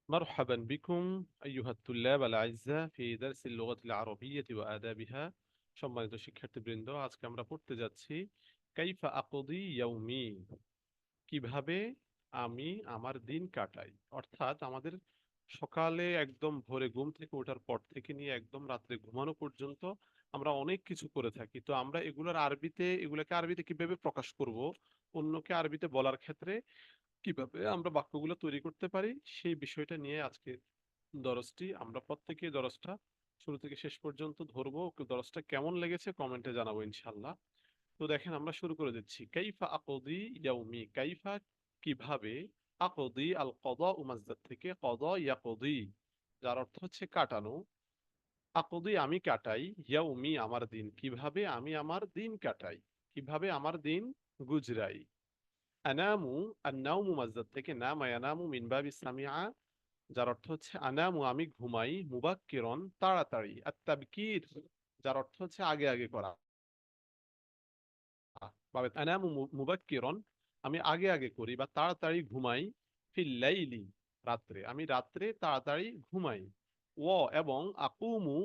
مرحبا بكم أيها الطلاب الأعزاء في درس اللغة العربية وآدابها সম্মানিত শিক্ষার্থীবৃন্দ, আজকে আমরা পড়তে যাচ্ছি কাইফা আকদি ইয়াউমি, কিভাবে আমি আমার দিন কাটাই। অর্থাৎ আমাদের সকালে একদম ভোরে ঘুম থেকে ওঠার পর থেকে নিয়ে একদম রাত্রে ঘুমানো পর্যন্ত আমরা অনেক কিছু করে থাকি। তো আমরা এগুলোকে আরবিতে কিভাবে প্রকাশ করব, অন্যকে আরবিতে বলার ক্ষেত্রে কিভাবে আমরা বাক্যগুলো তৈরি করতে পারি, সেই বিষয়টা নিয়ে আজকে দরজটি আমরা প্রত্যেকেই দরজটা শুরু থেকে শেষ পর্যন্ত ধরবো। দরজটা কেমন লেগেছে কমেন্টে জানাবো ইনশাল্লাহ। তো দেখেন, আমরা শুরু করে দিচ্ছি। কাইফা আকদি ইয়াউমি, কাইফা কিভাবে, আকদি আল কদা উমাজদাদ থেকে কদা ইয়াকদি, যার অর্থ হচ্ছে কাটানো। আকদি আমি কাটাই, ইয়াউমি আমার দিন, কিভাবে আমি আমার দিন কাটাই, কিভাবে আমার দিন গুজরাই। আনামু, আন্নাউমু মাজদাদ থেকে নামা ইয়ানামু মিন বাবি সামিআ, যার অর্থ হচ্ছে আনামু আমি ঘুমাই, মুবাক্কিরন তাড়াতাড়ি, আত-তাবকির যার অর্থ হচ্ছে আগে আগে করা, বা আনামু মুবাক্কিরন আমি আগে আগে করি বা তাড়াতাড়ি ঘুমাই, ফিল লাইলি রাত্রে আমি রাত্রে তাড়াতাড়ি ঘুমাই, ও এবং আকুমু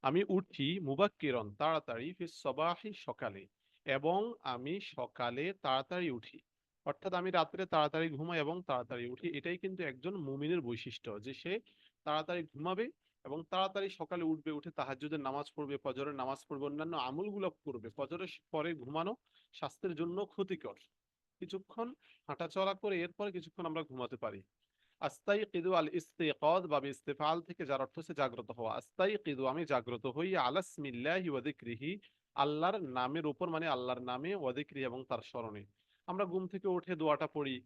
আমি উঠি, মুবাক্কিরন তাড়াতাড়ি, ফিস সবাহি সকালে এবং আমি সকালে তাড়াতাড়ি উঠি। অর্থাৎ আমি রাত্রে তাড়াতাড়ি ঘুমাই এবং তাড়াতাড়ি উঠি, এটাই কিন্তু একজন মুমিনের বৈশিষ্ট্য, যে সে তাড়াতাড়ি ঘুমাবে এবং তাড়াতাড়ি সকালে উঠবে, উঠে তাহাজ্জুদের নামাজ পড়বে, ফজরের নামাজ পড়বে, অন্যান্য আমলগুলো করবে। ফজরের পরে ঘুমানো স্বাস্থ্যের জন্য ক্ষতিকর। কিছুক্ষণ হাঁটাচলা করে এরপরে কিছুক্ষণ আমরা ঘুমাতে পারি। আস্তাইকিদু আল ইস্তিকাদ বাবে ইস্তেফাল থেকে, যার অর্থ হচ্ছে জাগ্রত হওয়া। আস্তাইকিদু আমি জাগ্রত হই, আলা ইসমিল্লাহি ওয়া যিকরিহি আল্লাহর নামের উপর, মানে আল্লাহর নামে, ওয়া যিকরিহি এবং তার স্মরণে। আমরা ঘুম থেকে উঠে দোয়াটা পড়ি,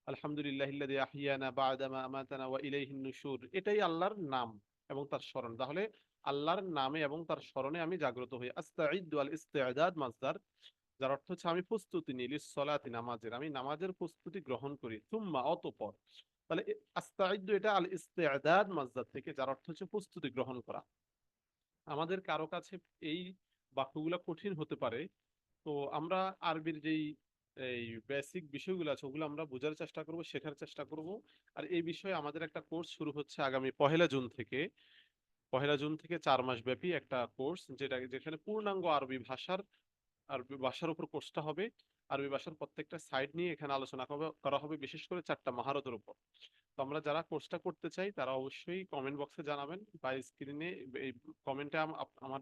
আলহামদুলিল্লাহিল্লাযী আহইয়ানা বা'দা মা আমাতানা ওয়া ইলাইহিন নুশুর, এটাই আল্লাহর নাম এবং তার স্মরণ। তাহলে আল্লাহর নামে এবং তার স্মরণে আমি জাগ্রত হই। আস্তাইদু আল ইস্তিআদাদ মাসদার, যার অর্থ হচ্ছে আমি প্রস্তুতি নিই, লিসসালাতি নামাজের, আমি নামাজের প্রস্তুতি গ্রহণ করি। সুম্মা অতঃপর, তাহলে আস্তাইদু এটা আল ইস্তিআদাদ মাসদার থেকে, যার অর্থ হচ্ছে প্রস্তুতি গ্রহণ করা। আমাদের কারো কাছে এই বাক্যগুলো কঠিন হতে পারে, তো আমরা আরবির যেই এই বেসিক বিষয়গুলো আছে ওগুলো আমরা বোঝার চেষ্টা করব, শেখার চেষ্টা করব। আর এই বিষয়ে আমাদের একটা কোর্স শুরু হচ্ছে আগামী 1 জুন থেকে। 1 জুন থেকে 4 মাস ব্যাপী একটা কোর্স, যেখানে পূর্ণাঙ্গ আরবি ভাষার উপর কোর্সটা হবে। আরবি ভাষার প্রত্যেকটা সাইড নিয়ে এখানে আলোচনা করা হবে, বিশেষ করে 4টা মহারতের উপর। তো আমরা যারা কোর্সটা করতে চাই তারা অবশ্যই কমেন্ট বক্সে জানাবেন বা স্ক্রিনে এই কমেন্টে আমার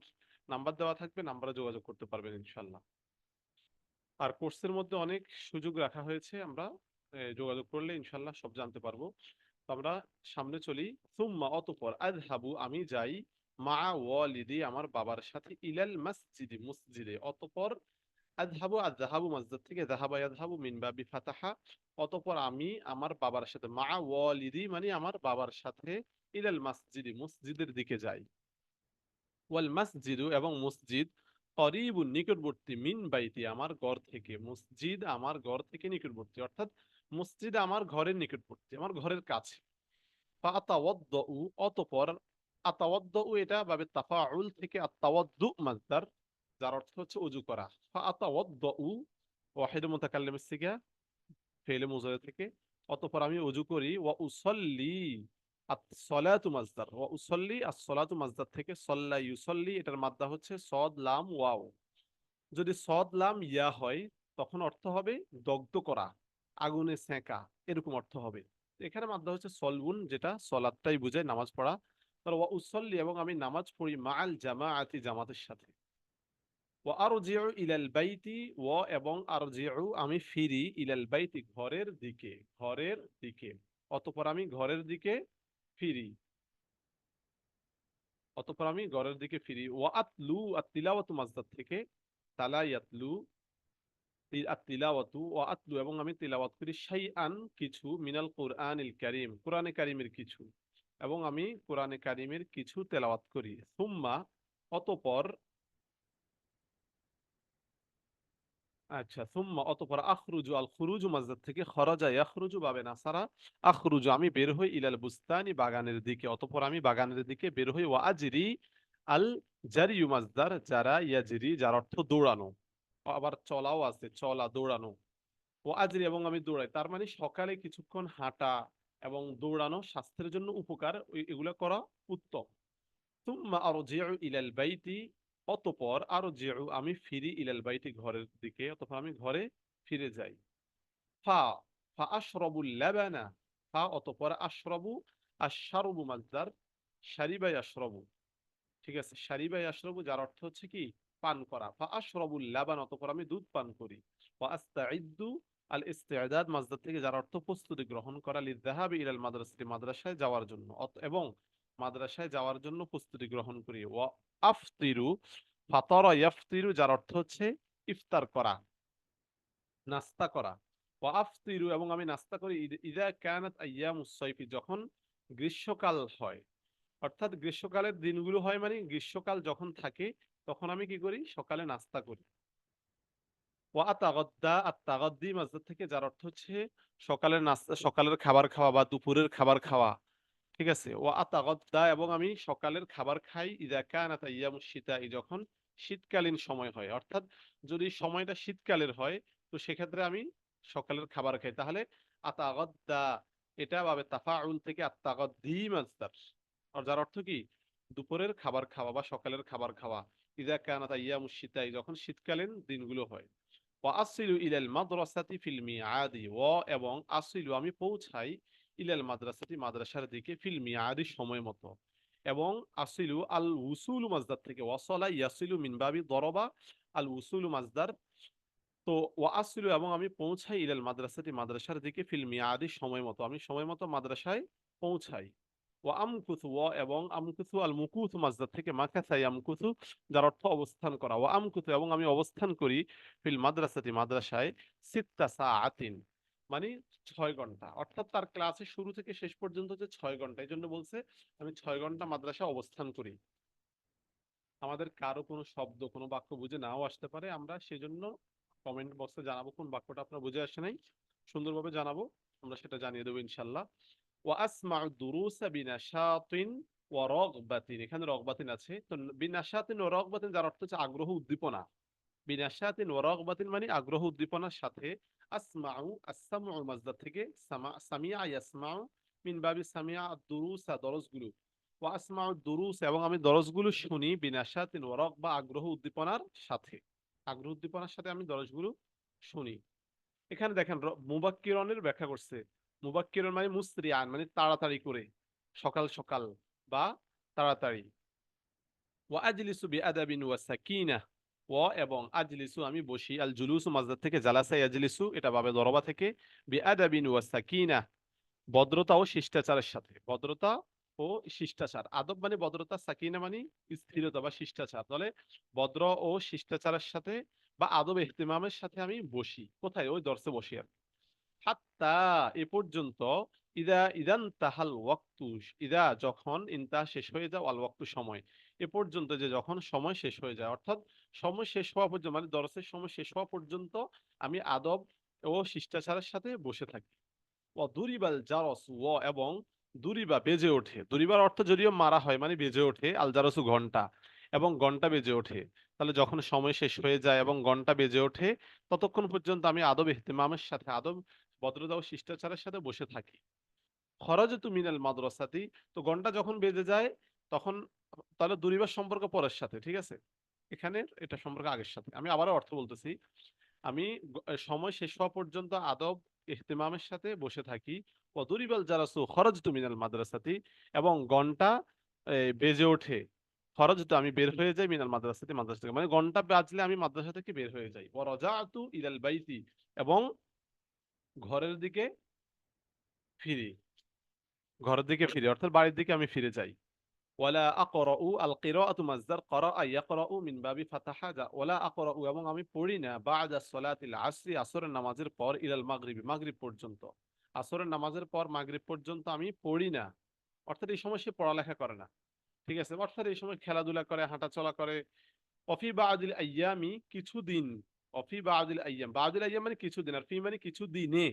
নাম্বার দেওয়া থাকবে, নাম্বারে যোগাযোগ করতে পারবেন ইনশাল্লাহ। আর কোর্সের মধ্যে অনেক সুযোগ রাখা হয়েছে, আমরা যোগাযোগ করলে ইনশাল্লাহ সব জানতে পারবো। তো আমরা সামনে চলি। সুম্মা অতঃপর, আযহাবু আমি যাই, মা ওয়ালিদি আমার বাবার সাথে, ইলাল মসজিদি মসজিদে। অতঃপর আযহাবু, আযহাবু মাসদার থেকে, যাহাবা ইয়াযহাবু মিন বাবি ফাতাহা, অতঃপর আমি আমার বাবার সাথে, মা ওয়ালিদি মানে আমার বাবার সাথে, ইলাল মসজিদি মসজিদের দিকে যাই। ওয়াল মসজিদু এবং মসজিদ, করিবুন নিকটবর্তী, মিন বাইতি আমার ঘর থেকে, মসজিদ আমার ঘর থেকে নিকটবর্তী, অর্থাৎ মসজিদ আমার ঘরের নিকটবর্তী, আমার ঘরের কাছে। ফাআতাওয়াদ্দউ অতঃপর, আতাওয়াদ্দউ এটা বাবে তাফাউল থেকে, আতাওয়াদ্দু মাসদার, যার অর্থ হচ্ছে ওযু করা। ফাআতাওয়াদ্দউ ওয়াহিদ মুতাকাল্লিমের সিগা, ফেলে মুজারে থেকে, অতঃপর আমি ওযু করি। ওয়া উসাল্লি, আস-সালাতু মাসদার, ওয়া উসাল্লি আস-সালাতু মাসদার থেকে, সাল্লা ইউসাল্লি এটার মাদ্দা হচ্ছে সদ লাম ওয়াও। যদি সদ লাম ইয়া হয় তখন অর্থ হবে দগ্ধ করা, আগুনে সেঁকা, এরকম অর্থ হবে। এখানে মাদ্দা হচ্ছে সলবুন, যেটা সলাতটাই বোঝায়, নামাজ পড়া। তার ওয়া উসাল্লি এবং আমি নামাজ পড়ি, মাআল জামাআতি জামাতের সাথে। ওয়া আরজিউ ইলাল বাইতি, ওয়া এবং আরজিউ আমি ফিরি, ইলাল বাইতি ঘরের দিকে, ঘরের দিকে। অতঃপর আমি ঘরের দিকে ফিরি, অতঃপর আমি ঘরের দিকে ফিরি। ওয়া আতলু আত-তিলাওয়াতু মাসদার থেকে, তালা ইয়াতলু, আত-তিলাওয়াতু ওয়া আতলু এবং আমি তিলাওয়াত করি, শাইআন কিছু, মিনাল কুরআনিল কারীম কোরআনে কারীমের কিছু, এবং আমি কোরআনে কারীমের কিছু তেলাওয়াত করি। সুম্মা অতঃপর, আচ্ছা, সুম্মা অতঃপর, আখরুজু আল খুরুজু মাসদার থেকে, খরাজা ইয়াখরুজু বাবে নাসারা, আখরুজু আমি বের হই, ইলাল বুস্তানি বাগানের দিকে, অতঃপর আমি বাগানের দিকে বের হই। ওয়া আজরি, আল জারিয়ু মাসদার, যারা, ইয়াজরি যার অর্থ দৌড়ানো, আবার চলাও আছে, চলা দৌড়ানো। ও আজরি এবং আমি দৌড়াই, তার মানে সকালে কিছুক্ষণ হাঁটা, এবং দৌড়ানো স্বাস্থ্যের জন্য উপকার, এগুলো করা উত্তম। সুম্মা আরজিউ ইলাল বাইতি, অতঃপর আরজিউ আমি ফিরি, ইলাল বাইতি ঘরের দিকে, অতঃপর আমি ঘরে ফিরে যাই। ফা ফা আশরাবুল লাবানা, ফা অতঃপর আশরাবু, আশরাবু মাসদার, শারিবা ইয়াশরাবু, ঠিক আছে, শারিবা ইয়াশরাবু যার অর্থ হচ্ছে কি পান করা। ফা আশরাবুল লাবান অতঃপর আমি দুধ পান করি। ওয়া আস্তাইদ্দু, আল ইস্তিআদাদ মাসদার থেকে যার অর্থ প্রস্তুতি গ্রহণ করা, লিযযাহাবি ইলাল মাদ্রাসাতি মাদ্রাসায় যাওয়ার জন্য, এবং মাদ্রাসায় যাওয়ার জন্য প্রস্তুতি গ্রহণ করি। ওয়া আফতিরু, ফাতারা ইয়াফতিরু যার অর্থ হচ্ছে ইফতার করা, নাস্তা করা। ওয়া আফতিরু এবং আমি নাস্তা করি ইযা কানাত আইয়ামুস সাইফি যখন গ্রীষ্মকাল হয়, অর্থাৎ গ্রীষ্মকালের দিনগুলো হয় মানে গ্রীষ্মকাল যখন থাকে তখন আমি কি করি, সকালে নাস্তা করি। ওয়া আতাগাদ্দা, আত-তাগাদ্দি মাসদার থেকে যার অর্থ হচ্ছে সকালের নাস্তা, সকালের খাবার খাওয়া বা দুপুরের খাবার খাওয়া, ঠিক আছে। ওয়া আতাগাদ্দা এবং আমি সকালের খাবার খাই ইযা কানাত আইয়ামুশ শিতাই যখন শীতকালীন সময় হয়, অর্থাৎ যদি সময়টা শীতকালের হয় তো সেক্ষেত্রে আমি সকালের খাবার খাই। তাহলে আতাগাদ্দা এটা ভাবে তাফাউল থেকে আত-তাগাদ্দি মাসদার, আর যার অর্থ কি দুপুরের খাবার খাওয়া বা সকালের খাবার খাওয়া, ইযা কানাত আইয়ামুশ শিতাই যখন শীতকালীন দিনগুলো হয়। ওয়া আসিলু ইলাল মাদ্রাসাতি ফিল মিআদি, ওয়া এবং আসিলু আমি পৌঁছাই, ইলাল মাদ্রাসাতি মাদ্রাসার দিকে, ফিল মিআদি সময় মতো। এবং আসিলু আল উসুলু মাসদার থেকে, ওয়াসালা ইয়াসিলু মিন বাবি দরবা, আল উসুলু মাসদার। তো ওয়া আসিলু এবং আমি পৌঁছাই, ইলাল মাদ্রাসাতি মাদ্রাসার দিকে, ফিল মিআদি সময় মতো, আমি সময় মতো মাদ্রাসায় পৌঁছাই। ওয়া আমকুথু, ওয়া এবং আমকুথু আল মুকুথু মাসদার থেকে, মাকাসা ইয়ামকুথু যার অর্থ অবস্থান করা। ওয়া আমকুথু এবং আমি অবস্থান করি, ফিল মাদ্রাসাতি মাদ্রাসায়, সিত্তা সাআতিন মানে 6 ঘন্টা, অর্থাৎ তার ক্লাসের শুরু থেকে শেষ পর্যন্ত যে 6 ঘন্টা, এই জন্য বলছে আমি 6 ঘন্টা মাদ্রাসায় অবস্থান করি। আমাদের কারো কোনো শব্দ কোনো বাক্য বুঝে নাও আসতে পারে, আমরা সেজন্য কমেন্ট বক্সে জানাবো কোন বাক্যটা আপনার বুঝে আসে নাই, সুন্দরভাবে জানাবো, আমরা সেটা জানিয়ে দেবো ইনশাল্লাহ। ওয়া আসমাউ দুরুসা বিনাশাতিন ওয়া রাগবাতিন, এখানে রাগবাতিন আছে, তো বিনাশাতিন ওয়া রাগবাতিন যার অর্থ হচ্ছে আগ্রহ উদ্দীপনা। বিনাশাতিন ওয়া রাগবাতিন মানে আগ্রহ উদ্দীপনার সাথে। আসমাউ, আসসামউ মাসদার থেকে, সামিয়া ইয়াসমাউ, মিন বাবি সামিয়া আদ-দুরুসা দরজগুলো। ওয়া আসমাউ দুরুস এবং আমি দরজগুলো শুনি, বিনাশাতিন ওয়া রাগবা আগ্রহ উদ্দীপনার সাথে, আগ্রহ উদ্দীপনার সাথে আমি দরজগুলো শুনি। এখানে দেখেন মুবাক্কিরনের ব্যাখ্যা করছে। মুবাক্কিরন মানে মুসরিআন মানে তাড়াতাড়ি করে, সকাল সকাল বা তাড়াতাড়ি। ওয়া আজলিসু বিআদাবিন ওয়া সাকিনাহ, ওয়া এবং আজলিসু আমি বসি, আল জুলুসু মাসদার থেকে, জালাসা ইয়াজলিসু এটা বাবে দরবা থেকে, বিআদাবিন ওয়া সাকিনাহ ভদ্রতা ও শিষ্টাচারের সাথে, ভদ্রতা ও শিষ্টাচার, আদব মানে ভদ্রতা, সাকিনা মানে স্থিরতা বা শিষ্টাচার, তাহলে ভদ্র ও শিষ্টাচারের সাথে বা আদব ইহতিমামের সাথে আমি বসি, কোথায়, ওই দর্সে বসি আর কি। হাত্তা এ পর্যন্ত, ইদান তাহাল ওয়াক্তু, ইদা যখন, ইনতা শেষ হয়ে যায়, আল ওয়াক্তু সময়, এ পর্যন্ত যে যখন সময় শেষ হয়ে যায়, অর্থাৎ সময় শেষ হওয়া পর্যন্ত মানে দরসের সময় শেষ হওয়া পর্যন্ত আমি আদব ও শিষ্টাচারের সাথে বসে থাকি। ও দুরিবাল জারস, ও এবং দুরিবা বেজে ওঠে, দুরিবার অর্থ যদিও মারা হয় মানে বেজে ওঠে, আল জারসু ঘন্টা, এবং ঘন্টা বেজে ওঠে। তাহলে যখন সময় শেষ হয়ে যায় এবং ঘন্টা বেজে ওঠে ততক্ষণ পর্যন্ত আমি আদব ইহতিমামের সাথে, আদব ভদ্রতা ও শিষ্টাচারের সাথে বসে থাকি। খরাজতু মিনাল মাদ্রাসাতি, তো ঘন্টা যখন বেজে যায় তখন, তাহলে দুরিবার সম্পর্ক পরের সাথে, ঠিক আছে, এখানে এটা সম্পর্ক আগের সাথে। আমি আবারও অর্থ বলতেছি, আমি সময় শেষ হওয়া পর্যন্ত আদব ইহতিমামের সাথে বসে থাকি। ওয়াদুরিবাল জারাসু খরাজতু মিনাল মাদ্রাসাতি এবং ঘন্টা বেজে ওঠে, খরাজতু আমি বের হয়ে যাই, মিনাল মাদ্রাসাতি মাদ্রাসা থেকে, মানে ঘন্টা বাজলে আমি মাদ্রাসা থেকে বের হয়ে যাই। ওয়া রাজাতু ইলাল বাইতি এবং ঘরের দিকে ফিরি, ঘরের দিকে ফিরি অর্থাৎ বাড়ির দিকে আমি ফিরে যাই। ওয়ালা আকরাউ, আল কিরাআতু মাসদার ক্বারাআ ইয়াকরাউ মিন বাবি ফাতাহা, ওয়ালা আকরাউ এবং আমি পড়ি না, বা'দা সলাতিল আসরি আসরের নামাজের পর, ইলাল মাগরিবি মাগরিব পর্যন্ত, আসরের নামাজের পর মাগরিব পর্যন্ত আমি পড়ি না, অর্থাৎ এই সময় সে পড়ালেখা করে না, ঠিক আছে, অর্থাৎ এই সময় খেলাধুলা করে, হাঁটাচলা করে। অফি বাদিল আইয়ামি কিছুদিন, অফি বাদিল আইয়াম, বাদিল আইয়াম মানে কিছুদিন, আর ফি মানে কিছু দিনে,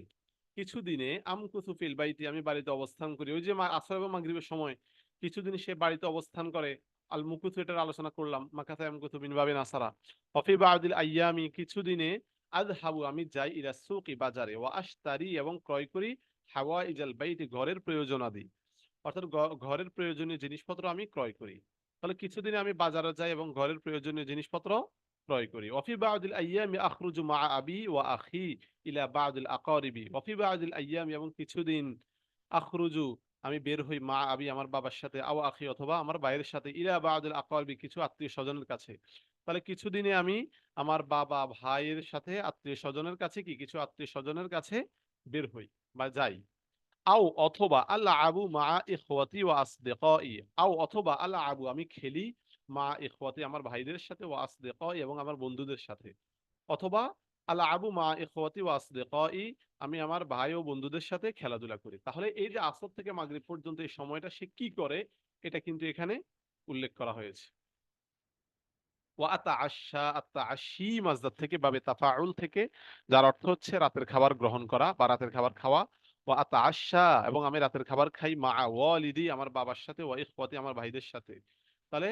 কিছু দিনে আমকুথু ফিল বাইতি আমি বাড়িতে অবস্থান করি, ওই যে আসর এবং মাগরিবের সময় কিছুদিন সে বাড়িতে অবস্থান করে। আল মুকুথু এটার আলোচনা করলাম, মাকাথা আমকুথু বিন বাবে নাসারা। অফি বাদিল আইয়ামি কিছু দিনে, আযহাবু আমি যাই, ইলা সুকি বাজারে, ওয়া আশতারি এবং ক্রয় করি, হাওয়াইজাল বাইতি, ঘরের প্রয়োজনাদি, অর্থাৎ ঘরের প্রয়োজনীয় জিনিসপত্র আমি ক্রয় করি। তাহলে কিছুদিনে আমি বাজারে যাই এবং ঘরের প্রয়োজনীয় জিনিসপত্র ক্রয় করি। ওয়াফি বা'দিল আইয়ামি আখরুজু মা আবি ওয়া আখি ইলা বা'দিল আকারিবি, ওয়াফি বা'দিল আইয়ামি, এবং কিছুদিন আখরুজু আমি বের হই মা আবি আমার বাবার সাথে, আও আখি অথবা আমার ভাইয়ের সাথে, ইলা বা'দিল আকারিবি কিছু আত্মীয় স্বজনের কাছে। তাহলে কিছুদিনে আমি আমার বাবা ভাইয়ের সাথে আত্মীয় স্বজনের কাছে কি কিছু আত্মীয় স্বজনের কাছে বের হই বা যাই। আও অথবা আল্লাহ আবু মা ইখওয়াতি ওয়া আসদিকাই, আও অথবা আল্লাহ আবু আমি খেলি মা ইখওয়াতি আমার ভাইদের সাথে, ওয়া আসদিকাই এবং আমার বন্ধুদের সাথে, অথবা আল্লাহ আবু মা ইখওয়াতি ওয়া আসদিকাই আমি আমার ভাই ও বন্ধুদের সাথে খেলাধুলা করি। তাহলে এই যে আসর থেকে মাগরিব পর্যন্ত এই সময়টা সে কি করে, এটা কিন্তু এখানে উল্লেখ করা হয়েছে। ওয়া আতাআশা, আত্তাআশি মাজদার থেকে বাবে তাফাউল থেকে, যার অর্থ হচ্ছে রাতের খাবার গ্রহণ করা বা রাতের খাবার খাওয়া। ওয়া আতাআশা এবং আমি রাতের খাবার খাই মা ওয়ালিদি আমার বাবার সাথে, ওয়া ইখওয়াতি আমার ভাইদের সাথে। তাহলে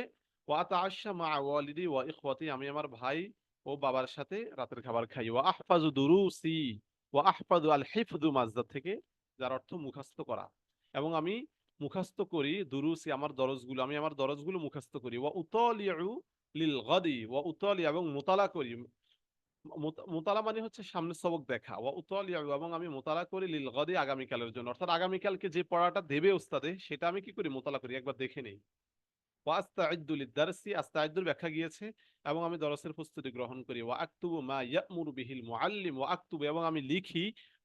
ওয়া আতাআশা মা ওয়ালিদি ওয়া ইখওয়াতি আমি আমার ভাই ও বাবার সাথে রাতের খাবার খাই। ওয়া আহফাজু দুরুসি, ওয়া আহফাজু আল হিফযু মাজদার থেকে, যার অর্থ মুখস্থ করা, এবং আমি মুখস্থ করি দুরুসি আমার দরজগুলো, আমি আমার দরজগুলো মুখস্থ করি। ওয়া উতালিউ লিল গাদি, ওয়া উতালি এবং মোতালা করি, মোতালা মানে হচ্ছে সামনের সবক দেখা, ওয়া উতালি এবং আমি মোতালা করি লিল গাদি আগামীকালের জন্য, অর্থাৎ আগামীকালকে যে পড়াটা দেবে উস্তাদে সেটা আমি কি করি মোতালা করি, একবার দেখে নেই। ওয়া আস্তাইদ্দু লিদ-দারসি, আস্তাইদ্দুর ব্যাখ্যা গিয়েছে এবং আমি দরসের প্রস্তুতি গ্রহণ করি। ওয়া আকতুবু মা ইয়া'মুরু বিহিল মুআল্লিম, ওয়া আকতুবু এবং আমি লিখি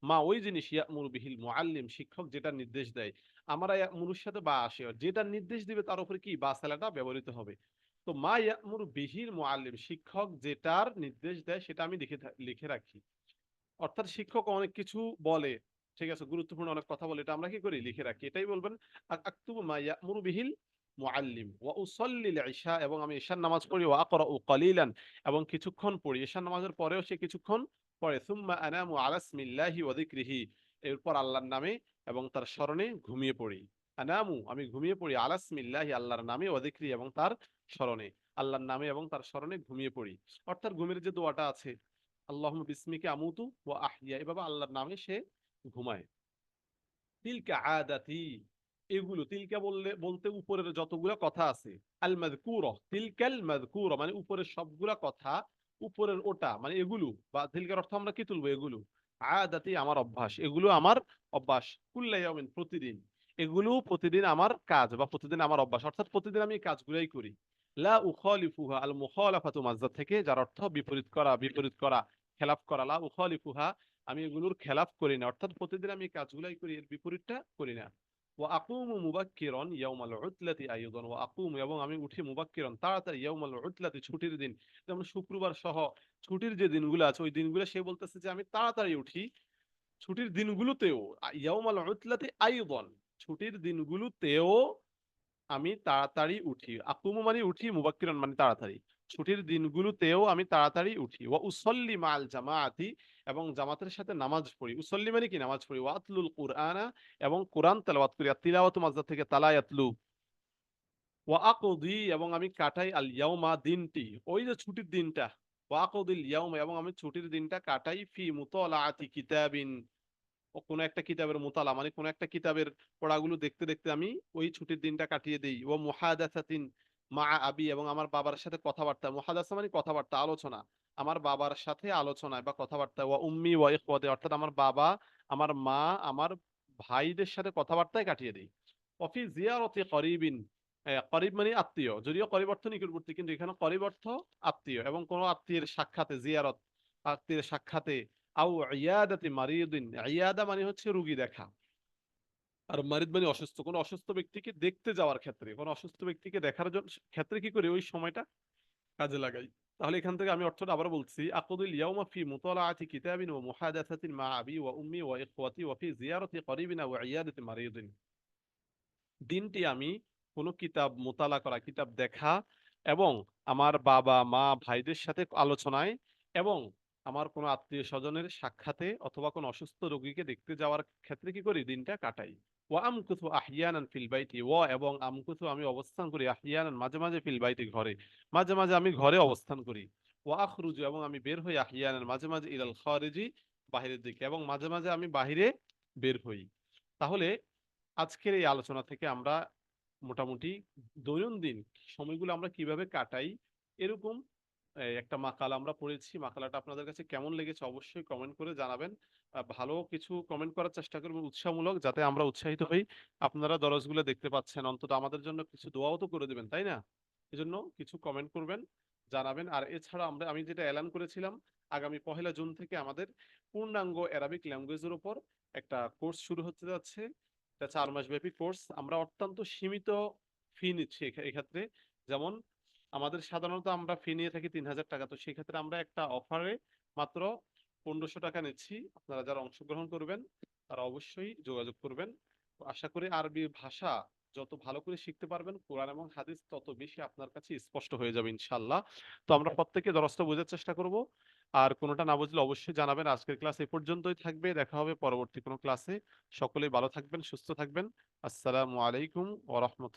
মা ওই জিনিস ইয়া'মুরু বিহিল মুআল্লিম শিক্ষক যেটা নির্দেশ দেয়। আমরা ইয়া'মুরুর সাথে বা আসে, যেটা নির্দেশ দিবে তার উপরে কি বা সালাটা ব্যবহৃত হবে। তো মা ইয়া'মুরু বিহিল মুআল্লিম শিক্ষক যেটার নির্দেশ দেয় সেটা আমি লিখে রাখি। অর্থাৎ শিক্ষক অনেক কিছু বলে, ঠিক আছে, গুরুত্বপূর্ণ অনেক কথা বলে, এটা আমরা কি করি লিখে রাখি, এটাই বলবেন আকতুবু মা ইয়া'মুরু বিহিল মুআল্লিম। ওয়া উসাল্লিল ইশা এবং আমি ঈশার নামাজ পড়ি। ওয়া আকরাউ কালিলান এবং কিছুক্ষণ পড়ি, ঈশার নামাজের পরেও সে কিছুক্ষণ পড়ে। সুম্মা আনামু আলা ইসমিল্লাহি ওয়া যিকরিহি, এরপর আল্লাহর নামে এবং তার স্মরণে ঘুমিয়ে পড়ি। আনামু আমি ঘুমিয়ে পড়ি, আলা ইসমিল্লাহি আল্লাহর নামে, ওয়া যিকরিহি এবং তার স্মরণে, আল্লাহর নামে এবং তার স্মরণে ঘুমিয়ে পড়ি। অর্থাৎ ঘুমের যে দোয়াটা আছে আল্লাহুম্মা বিসমিকা আমুতু ওয়া আহইয়া, এভাবে আল্লাহর নামে সে ঘুমায়। তিলকা আদাতি, এগুলো তিলকা বলতে উপরের যতগুলা কথা আছে, আল মাযকুরা তিলকাল মাযকুরা মানে উপরের সবগুলা কথা, উপরের ওটা মানে এগুলো, বা তিলকার অর্থ আমরা কি তুলবো এগুলো, আদাতি আমার অভ্যাস, এগুলো আমার অভ্যাস, কুল্লা ইয়াউমিন প্রতিদিন, এগুলো প্রতিদিন আমার কাজ বা প্রতিদিন আমার অভ্যাস, অর্থাৎ প্রতিদিন আমি এই কাজগুলাই করি। লা উখালিফুহা, আল মুখালাফাতু মাসদার থেকে, যার অর্থ বিপরীত করা, বিপরীত করা, খেলাফ করা। লা উখালিফুহা আমি এগুলোর খেলাফ করি না, অর্থাৎ প্রতিদিন আমি এই কাজগুলাই করি, এর বিপরীতটা করি না। ওয়া আকুমু মুবাক্কিরান ইয়াউমাল উতলাতি আইদান, ওয়া আকুমু এবং আমি উঠি মুবাক্কিরান তাড়াতাড়ি, ইয়াউমাল উতলাতি ছুটির দিন, যেমন শুক্রবার সহ ছুটির যে দিনগুলো আছে ওই দিনগুলো সে বলতেছে যে আমি তাড়াতাড়ি উঠি ছুটির দিনগুলোতেও। ইয়াউমাল উতলাতি আইদান ছুটির দিনগুলোতেও আমি তাড়াতাড়ি উঠি। আকুমু মানে উঠি, মুবাক্কিরান মানে তাড়াতাড়ি, ছুটির দিনগুলোতেও আমি তাড়াতাড়ি উঠি। ওয়া উসাল্লি মাআল জামাআতি এবং জামাতের সাথে নামাজ পড়ি। উসাল্লি মানে কি নামাজ পড়ি। ওয়া আতলুল কুরআনা এবং কোরআন তেলাওয়াত করি। তিলাওয়াতু মাসদার থেকে তালা ইয়াতলু। ওয়া আকদি এবং আমি কাটাই আল ইয়াউমা দিনটি, ওই যে ছুটির দিনটা। ওয়া আকদিল ইয়াউমা এবং আমি ছুটির দিনটা কাটাই ফি মুতালাআতি কিতাবিন, ও কোনো একটা কিতাবের মোতালা মানে কোনো একটা কিতাবের পড়াগুলো দেখতে দেখতে আমি ওই ছুটির দিনটা কাটিয়ে দেই। ও মুহাদাসাতিন মা আবি এবং আমার বাবার সাথে কথাবার্তা, মুহাদাসা মানে কথাবার্তা আলোচনা, আমার বাবার সাথে আলোচনায় বা কথাবার্তা। ওয়া উম্মি ওয়া ইখওয়াতি অর্থাৎ আমার বাবা আমার মা আমার ভাইদের সাথে কথাবার্তায় কাটিয়ে দেই। অফি জিয়ারতি করিবিন, করিব মানে আত্মীয়, যদিও করিব অর্থ নিকটবর্তী কিন্তু এখানে করিব অর্থ আত্মীয়, এবং কোনো আত্মীয়ের সাক্ষাতে, জিয়ারত আত্মীয়ের সাক্ষাতে। আও ইয়াদাতি মারিদিন, ইয়াদা মানে হচ্ছে রোগী দেখা, আর মারিদ মানে অসুস্থ, কোনো অসুস্থ ব্যক্তিকে দেখতে যাওয়ার ক্ষেত্রে, কোনো অসুস্থ ব্যক্তিকে দেখার জন্য ক্ষেত্রে কি করি ওই সময়টা কাজে লাগাই। তাহলে এখান থেকে আমি অর্থটা আবার বলছি, আকুদুল ইয়াউমা ফি মুতালাআতি কিতাবিন ওয়া মুহাদাসাতিন মা আবি ওয়া উম্মি ওয়া ইখওয়াতি ওয়া ফি জিয়ারাতি করিবিনা ওয়া ইয়াদাতি মারিদিন, দিনটি আমি কোনো কিতাব মোতালা করা, কিতাব দেখা, এবং আমার বাবা মা ভাইদের সাথে আলোচনায়, এবং আমার কোনো আত্মীয় স্বজনের সাক্ষাতে অথবা কোনো অসুস্থ রোগীকে দেখতে যাওয়ার ক্ষেত্রে কি করি দিনটা কাটাই। ওয়া আমকুতু আহিয়ানান ফিল বাইতি, ওয়া এবং আমকুতু আমি অবস্থান করি, আহিয়ানান মাঝে মাঝে, ফিল বাইতি ঘরে, মাঝে মাঝে আমি ঘরে অবস্থান করি। ওয়া আখরুজু এবং আমি বের হই, আহিয়ানান মাঝে মাঝে, ইলাল খারিজি বাহিরের দিকে, এবং মাঝে মাঝে আমি বাহিরে বের হই। তাহলে আজকের এই আলোচনা থেকে আমরা মোটামুটি দৈনন্দিন সময়গুলো আমরা কিভাবে কাটাই এরকম একটা মাকালা আমরা পড়েছি। মাকালাটা আপনাদের কাছে কেমন লেগেছে অবশ্যই কমেন্ট করে জানাবেন। ভালো কিছু কমেন্ট করার চেষ্টা করবেন উৎসাহমূলক, যাতে আমরা উৎসাহিত হই। আপনারা দরজগুলো দেখতে পাচ্ছেন, অন্তত আমাদের জন্য কিছু দোয়াও তো করে দেবেন, তাই না? এজন্য কিছু কমেন্ট করবেন, জানাবেন। আর এছাড়া আমি যেটা এলান করেছিলাম, আগামী 1 জুন থেকে আমাদের পূর্ণাঙ্গ অ্যারাবিক ল্যাঙ্গুয়েজের উপর একটা কোর্স শুরু হতে যাচ্ছে। এটা 4 মাস ব্যাপী কোর্স। আমরা অত্যন্ত সীমিত ফি নিচ্ছি এক্ষেত্রে। যেমন আমাদের সাধারণত আমরা ফি নিয়ে থাকি 3000 টাকা। তো সেক্ষেত্রে আমরা একটা অফারে মাত্র 1500 টাকা নিচ্ছি। আপনারা যারা অংশগ্রহণ করবেন তারা অবশ্যই যোগাযোগ করবেন। তো আশা করি আরবি ভাষা যত ভালো করে শিখতে পারবেন, কোরআন এবং হাদিস তত বেশি আপনার কাছে স্পষ্ট হয়ে যাবে ইনশাআল্লাহ। তো আমরা প্রত্যেকে দরজটা বোঝার চেষ্টা করব। আর কোনোটা না বুঝলে অবশ্যই জানাবেন। আজকের ক্লাস এ পর্যন্তই থাকবে। দেখা হবে পরবর্তী কোনো ক্লাসে। সকলেই ভালো থাকবেন, সুস্থ থাকবেন। আসসালামু আলাইকুম ওয়া রাহমাতুল্লাহ।